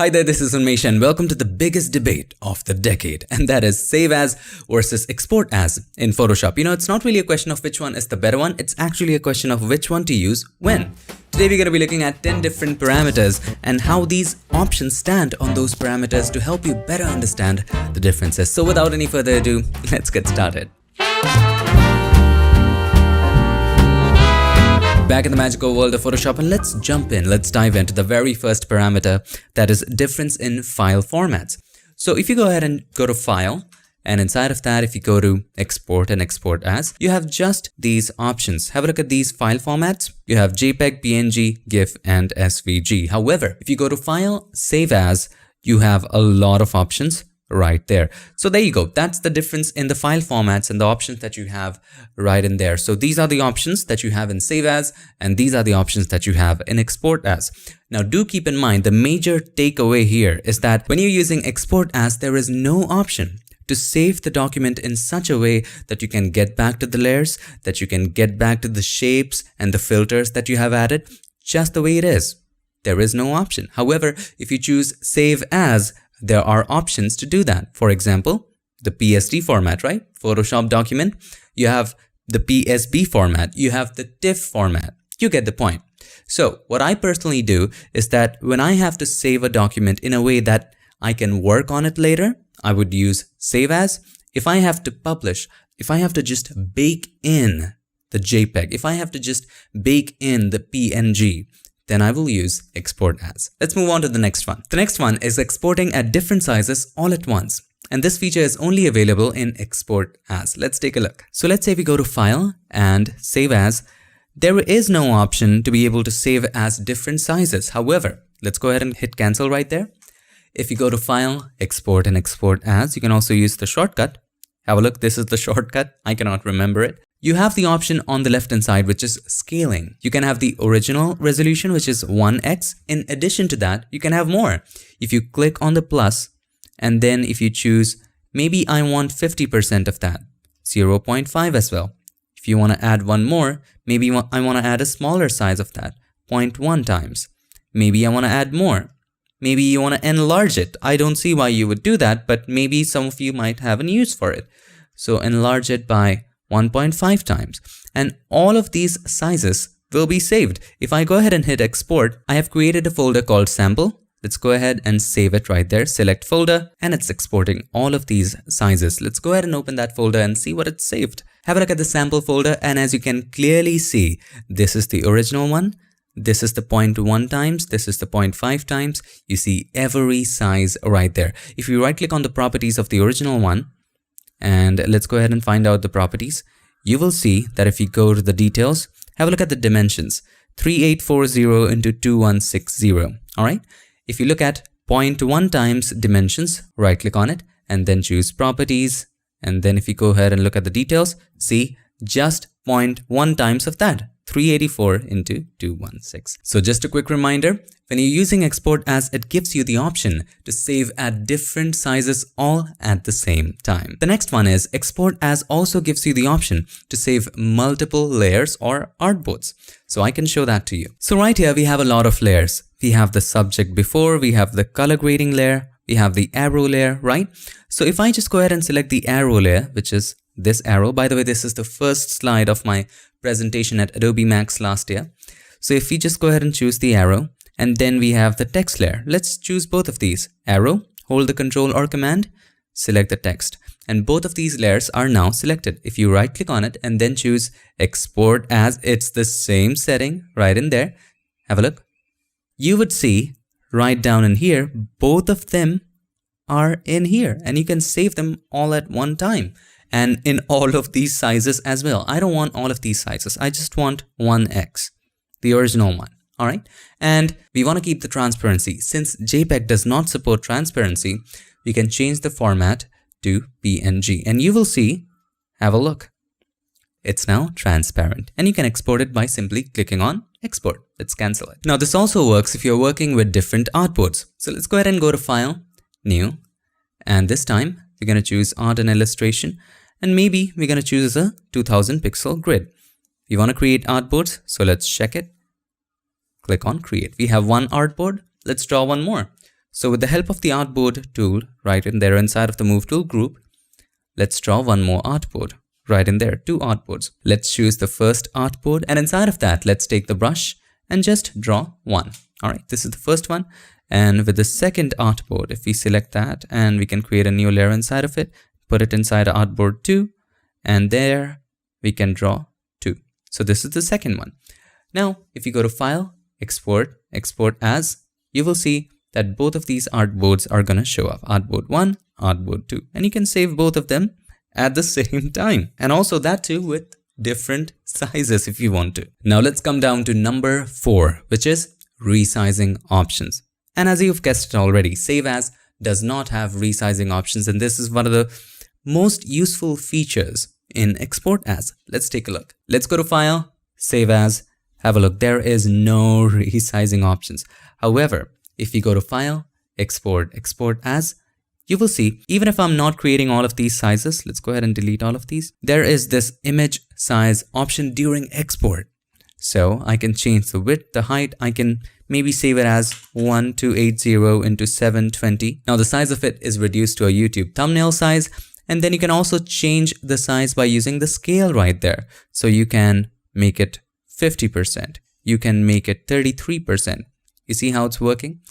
Hi there, this is Unmesh and welcome to the biggest debate of the decade, and that is save as versus export as in Photoshop. You know, it's not really a question of which one is the better one, it's actually a question of which one to use when. Today we're going to be looking at 10 different parameters and how these options stand on those parameters to help you better understand the differences. So without any further ado, let's get started. Back in the magical world of Photoshop, and let's jump in. Let's dive into the very first parameter, that is difference in file formats. So if you go ahead and go to File, and inside of that, if you go to Export and Export As, you have just these options. Have a look at these file formats. You have JPEG, PNG, GIF, and SVG. However, if you go to File, Save As, you have a lot of options right there. So there you go. That's the difference in the file formats and the options that you have right in there. So these are the options that you have in Save As, and these are the options that you have in Export As. Now do keep in mind, the major takeaway here is that when you're using Export As, there is no option to save the document in such a way that you can get back to the layers, that you can get back to the shapes and the filters that you have added, just the way it is. There is no option. However, if you choose Save As, there are options to do that. For example, the PSD format, right? Photoshop document. You have the PSB format. You have the TIFF format. You get the point. So what I personally do is that when I have to save a document in a way that I can work on it later, I would use Save As. If I have to publish, if I have to just bake in the JPEG, if I have to just bake in the PNG, then I will use Export As. Let's move on to the next one. The next one is exporting at different sizes all at once. And this feature is only available in Export As. Let's take a look. So let's say we go to File and Save As. There is no option to be able to save as different sizes. However, let's go ahead and hit cancel right there. If you go to File, Export and Export As, you can also use the shortcut. Have a look, this is the shortcut. I cannot remember it. You have the option on the left hand side, which is scaling. You can have the original resolution, which is 1x. In addition to that, you can have more. If you click on the plus, and then if you choose, maybe I want 50% of that, 0.5 as well. If you want to add one more, maybe I want to add a smaller size of that, 0.1 times. Maybe I want to add more. Maybe you want to enlarge it. I don't see why you would do that, but maybe some of you might have a use for it. So enlarge it by 1.5 times, and all of these sizes will be saved. If I go ahead and hit export, I have created a folder called sample. Let's go ahead and save it right there. Select folder, and it's exporting all of these sizes. Let's go ahead and open that folder and see what it's saved. Have a look at the sample folder, and as you can clearly see, this is the original one. This is the 0.1 times, this is the 0.5 times. You see every size right there. If you right click on the properties of the original one, and let's go ahead and find out the properties, you will see that if you go to the details, have a look at the dimensions, 3840 into 2160. All right. If you look at 0.1 times dimensions, right click on it and then choose properties. And then if you go ahead and look at the details, see just 0.1 times of that, 384 into 216. So just a quick reminder, when you're using Export As, it gives you the option to save at different sizes all at the same time. The next one is Export As also gives you the option to save multiple layers or artboards. So I can show that to you. So right here we have a lot of layers. We have the subject before, we have the color grading layer, we have the arrow layer, right? So if I just go ahead and select the arrow layer, which is this arrow, by the way, this is the first slide of my presentation at Adobe Max last year. So if we just go ahead and choose the arrow, and then we have the text layer. Let's choose both of these. Arrow, hold the Control or Command, select the text. And both of these layers are now selected. If you right click on it and then choose Export As, it's the same setting right in there. Have a look. You would see right down in here, both of them are in here, and you can save them all at one time. And in all of these sizes as well. I don't want all of these sizes. I just want 1x, the original one. All right. And we want to keep the transparency. Since JPEG does not support transparency, we can change the format to PNG. And you will see, have a look. It's now transparent. And you can export it by simply clicking on export. Let's cancel it. Now this also works if you're working with different artboards. So let's go ahead and go to File, New. And this time we're going to choose Art and Illustration. And maybe we're going to choose a 2000 pixel grid. We want to create artboards, so let's check it. Click on create. We have one artboard. Let's draw one more. So with the help of the artboard tool right in there inside of the move tool group, let's draw one more artboard right in there, 2 artboards. Let's choose the first artboard, and inside of that, let's take the brush and just draw one. All right, this is the first one. And with the second artboard, if we select that and we can create a new layer inside of it, put it inside artboard 2, and there we can draw 2. So this is the second one. Now, if you go to File, Export, Export As, you will see that both of these artboards are going to show up. Artboard 1, Artboard 2. And you can save both of them at the same time. And also that too with different sizes if you want to. Now let's come down to number 4, which is resizing options. And as you've guessed it already, Save As does not have resizing options, and this is one of the most useful features in Export As. Let's take a look. Let's go to File, Save As, have a look. There is no resizing options. However, if you go to File, Export, Export As, you will see, even if I'm not creating all of these sizes, let's go ahead and delete all of these. There is this image size option during export. So I can change the width, the height. I can maybe save it as 1280 into 720. Now the size of it is reduced to a YouTube thumbnail size. And then you can also change the size by using the scale right there. So you can make it 50%. You can make it 33%. You see how it's working?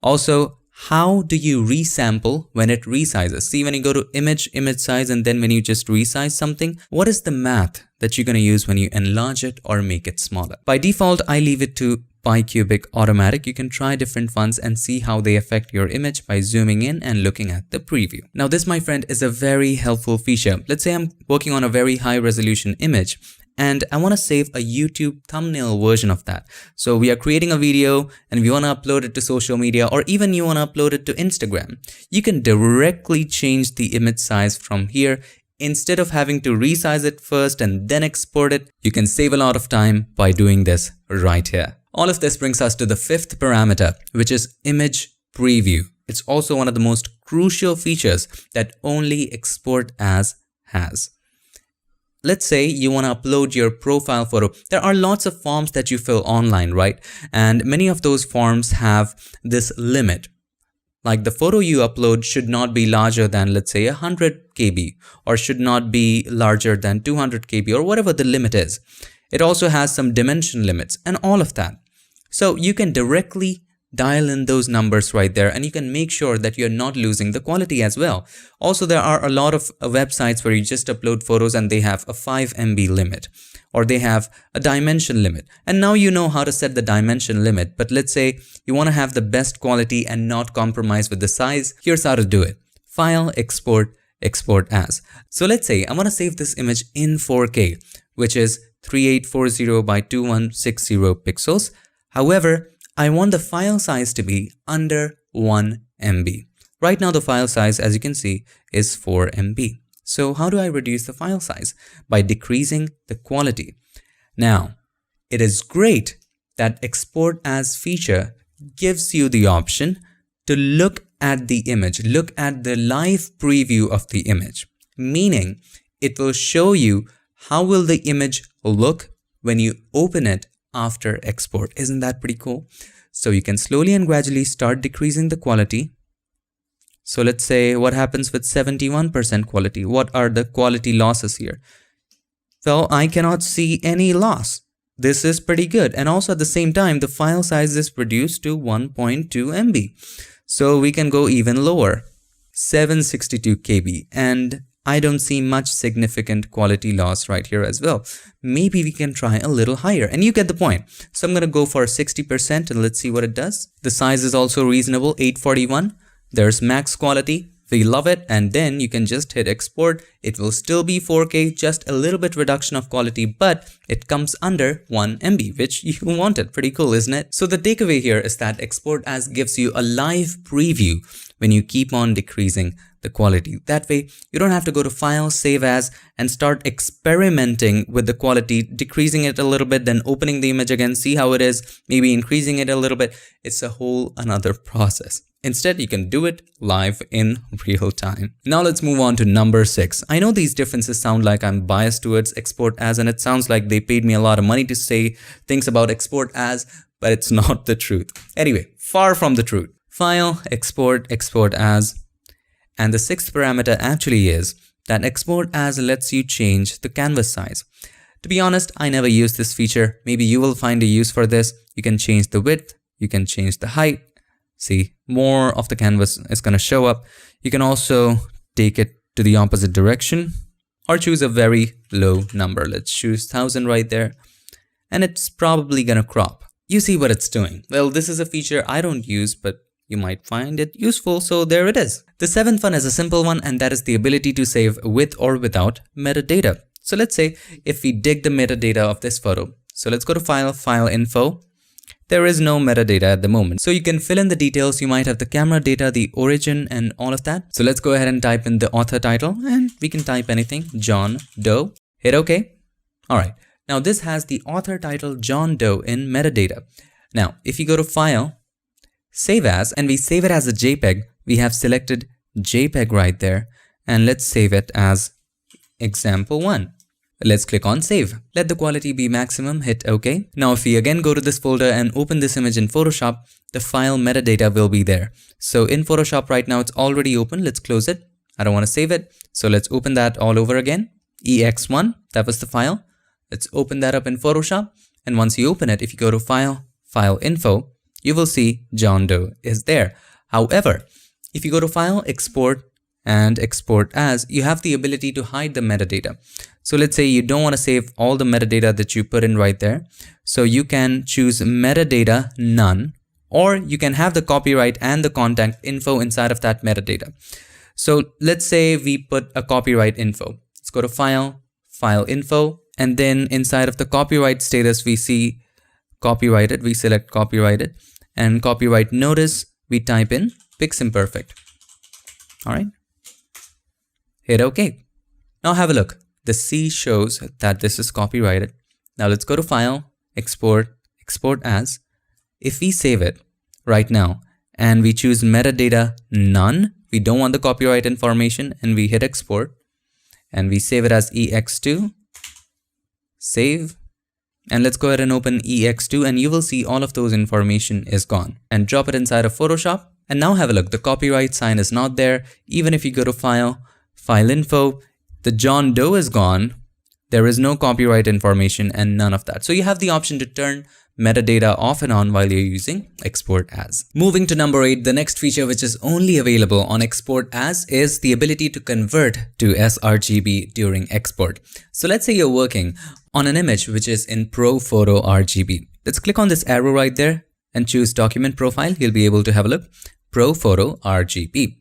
Also, how do you resample when it resizes? See, when you go to image size, and then when you just resize something, what is the math that you're going to use when you enlarge it or make it smaller? By default, I leave it to bicubic automatic. You can try different ones and see how they affect your image by zooming in and looking at the preview. Now this, my friend, is a very helpful feature. Let's say I'm working on a very high resolution image and I want to save a YouTube thumbnail version of that. So we are creating a video and we want to upload it to social media, or even you want to upload it to Instagram. You can directly change the image size from here. Instead of having to resize it first and then export it, you can save a lot of time by doing this right here. All of this brings us to the 5th parameter, which is image preview. It's also one of the most crucial features that only Export As has. Let's say you want to upload your profile photo. There are lots of forms that you fill online, right? And many of those forms have this limit. Like the photo you upload should not be larger than, let's say, 100 KB, or should not be larger than 200 KB, or whatever the limit is. It also has some dimension limits and all of that. So you can directly dial in those numbers right there, and you can make sure that you're not losing the quality as well. Also, there are a lot of websites where you just upload photos and they have a 5 MB limit, or they have a dimension limit. And now you know how to set the dimension limit. But let's say you want to have the best quality and not compromise with the size. Here's how to do it. File, Export, Export As. So let's say I want to save this image in 4K, which is 3840 by 2160 pixels. However, I want the file size to be under 1 MB. Right now the file size, as you can see, is 4 MB. So how do I reduce the file size? By decreasing the quality. Now, it is great that Export As feature gives you the option to look at the image, look at the live preview of the image. Meaning, it will show you how will the image look when you open it after export. Isn't that pretty cool? So you can slowly and gradually start decreasing the quality. So let's say what happens with 71% quality. What are the quality losses here? Well, I cannot see any loss. This is pretty good. And also at the same time, the file size is reduced to 1.2 MB. So we can go even lower, 762 KB. And I don't see much significant quality loss right here as well. Maybe we can try a little higher, and you get the point. So I'm going to go for 60% and let's see what it does. The size is also reasonable, 841. There's max quality. We love it. And then you can just hit export. It will still be 4K, just a little bit reduction of quality, but it comes under 1 MB, which you wanted. Pretty cool, isn't it? So the takeaway here is that Export As gives you a live preview when you keep on decreasing the quality. That way, you don't have to go to File, Save As, and start experimenting with the quality, decreasing it a little bit, then opening the image again, see how it is, maybe increasing it a little bit. It's a whole another process. Instead, you can do it live in real time. Now let's move on to number 6. I know these differences sound like I'm biased towards Export As, and it sounds like they paid me a lot of money to say things about Export As, but it's not the truth. Anyway, far from the truth. File, export, export as. And the sixth parameter actually is that export as lets you change the canvas size. To be honest, I never use this feature. Maybe you will find a use for this. You can change the width, you can change the height. See, more of the canvas is going to show up. You can also take it to the opposite direction or choose a very low number. Let's choose 1000 right there. And it's probably going to crop. You see what it's doing. Well, this is a feature I don't use, but you might find it useful, so there it is. The seventh one is a simple one, and that is the ability to save with or without metadata. So let's say if we dig the metadata of this photo. So let's go to File, File Info. There is no metadata at the moment. So you can fill in the details. You might have the camera data, the origin, and all of that. So let's go ahead and type in the author title, and we can type anything, John Doe. Hit OK. All right. Now this has the author title John Doe in metadata. Now, if you go to File, Save As, and we save it as a JPEG, we have selected JPEG right there, and let's save it as example1. Let's click on save. Let the quality be maximum, hit OK. Now if we again go to this folder and open this image in Photoshop, the file metadata will be there. So in Photoshop right now, it's already open. Let's close it. I don't want to save it. So let's open that all over again. EX1, that was the file. Let's open that up in Photoshop. And once you open it, if you go to File, File Info, you will see John Doe is there. However, if you go to File, Export, and Export As, you have the ability to hide the metadata. So let's say you don't want to save all the metadata that you put in right there. So you can choose metadata none, or you can have the copyright and the contact info inside of that metadata. So let's say we put a copyright info. Let's go to File, File Info, and then inside of the copyright status, we see copyrighted. We select copyrighted, and copyright notice, we type in Piximperfect. All right. Hit OK. Now have a look. The C shows that this is copyrighted. Now let's go to File, Export, Export As. If we save it right now and we choose metadata none, we don't want the copyright information, and we hit Export and we save it as EX2, save, and let's go ahead and open EX2, and you will see all of those information is gone, and drop it inside of Photoshop. And now have a look. The copyright sign is not there. Even if you go to File, File Info, the John Doe is gone. There is no copyright information and none of that. So you have the option to turn metadata off and on while you're using Export As. Moving to number 8, the next feature which is only available on Export As is the ability to convert to sRGB during export. So let's say you're working on an image which is in Pro Photo RGB. Let's click on this arrow right there and choose Document Profile. You'll be able to have a look. Pro Photo RGB.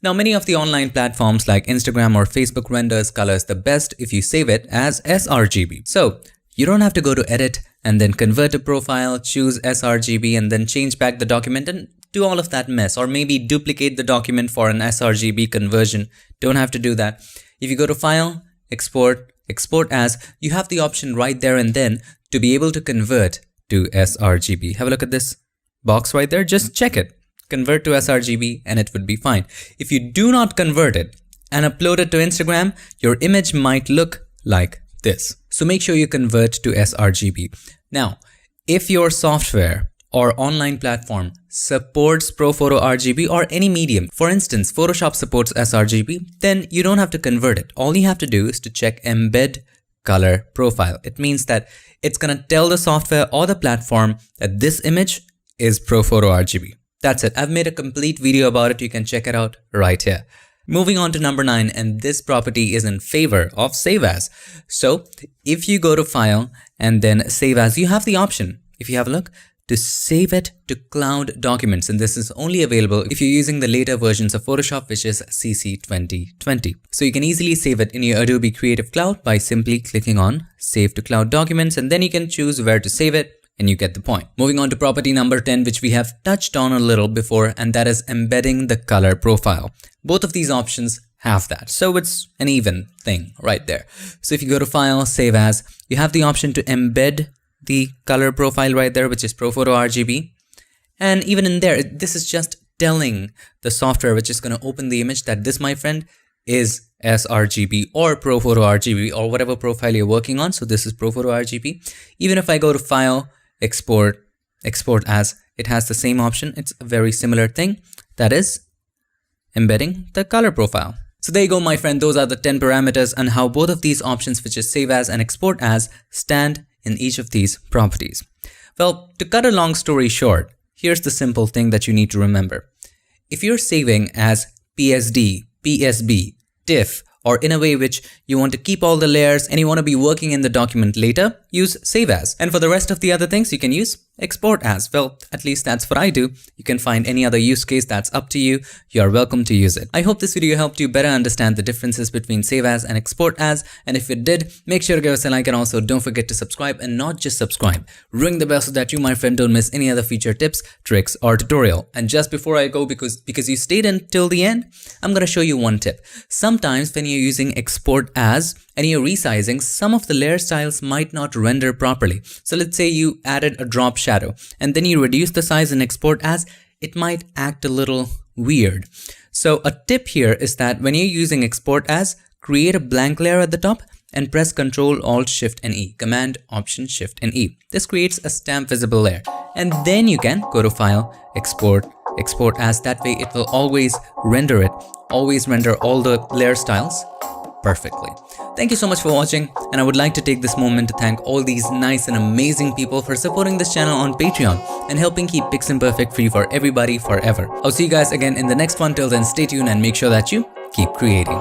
Now, many of the online platforms like Instagram or Facebook renders colors the best if you save it as sRGB. So you don't have to go to Edit and then convert a profile, choose sRGB, and then change back the document and do all of that mess, or maybe duplicate the document for an sRGB conversion. Don't have to do that. If you go to File, Export, Export As, you have the option right there and then to be able to convert to sRGB. Have a look at this box right there. Just check it. Convert to sRGB and it would be fine. If you do not convert it and upload it to Instagram, your image might look like this. So make sure you convert to sRGB. Now, if your software or online platform supports Pro Photo RGB or any medium, for instance, Photoshop supports sRGB, then you don't have to convert it. All you have to do is to check Embed Color Profile. It means that it's going to tell the software or the platform that this image is Pro Photo RGB. That's it. I've made a complete video about it. You can check it out right here. Moving on to number 9, and this property is in favor of Save As. So if you go to File and then Save As, you have the option, if you have a look, to save it to cloud documents. And this is only available if you're using the later versions of Photoshop, which is CC 2020. So you can easily save it in your Adobe Creative Cloud by simply clicking on Save to Cloud Documents, and then you can choose where to save it. And you get the point. Moving on to property number 10, which we have touched on a little before, and that is embedding the color profile. Both of these options have that. So it's an even thing right there. So if you go to File, Save As, you have the option to embed the color profile right there, which is Pro Photo RGB. And even in there, this is just telling the software which is going to open the image that this, my friend, is sRGB or Pro Photo RGB or whatever profile you're working on. So this is Pro Photo RGB. Even if I go to File, Export, export as, it has the same option. It's a very similar thing, that is embedding the color profile. So there you go, my friend. Those are the 10 parameters and how both of these options, which is save as and export as, stand in each of these properties. Well, to cut a long story short, here's the simple thing that you need to remember. If you're saving as PSD, PSB, TIFF, or in a way which you want to keep all the layers and you want to be working in the document later, use save as. And for the rest of the other things, you can use export as. Well, at least that's what I do. You can find any other use case, that's up to you. You're welcome to use it. I hope this video helped you better understand the differences between save as and export as. And if it did, make sure to give us a like, and also don't forget to subscribe, and not just subscribe. Ring the bell so that you, my friend, don't miss any other feature tips, tricks, or tutorial. And just before I go, because you stayed until the end, I'm going to show you one tip. Sometimes when you're using export as and you're resizing, some of the layer styles might not render properly. So let's say you added a drop shadow and then you reduce the size in export as, it might act a little weird. So a tip here is that when you're using export as, create a blank layer at the top and press Ctrl Alt Shift and E, Command Option Shift and E. This creates a stamp visible layer, and then you can go to File, Export, Export as. That way it will always render all the layer styles perfectly. Thank you so much for watching, and I would like to take this moment to thank all these nice and amazing people for supporting this channel on Patreon and helping keep Piximperfect free for everybody forever. I'll see you guys again in the next one. Till then, stay tuned and make sure that you keep creating.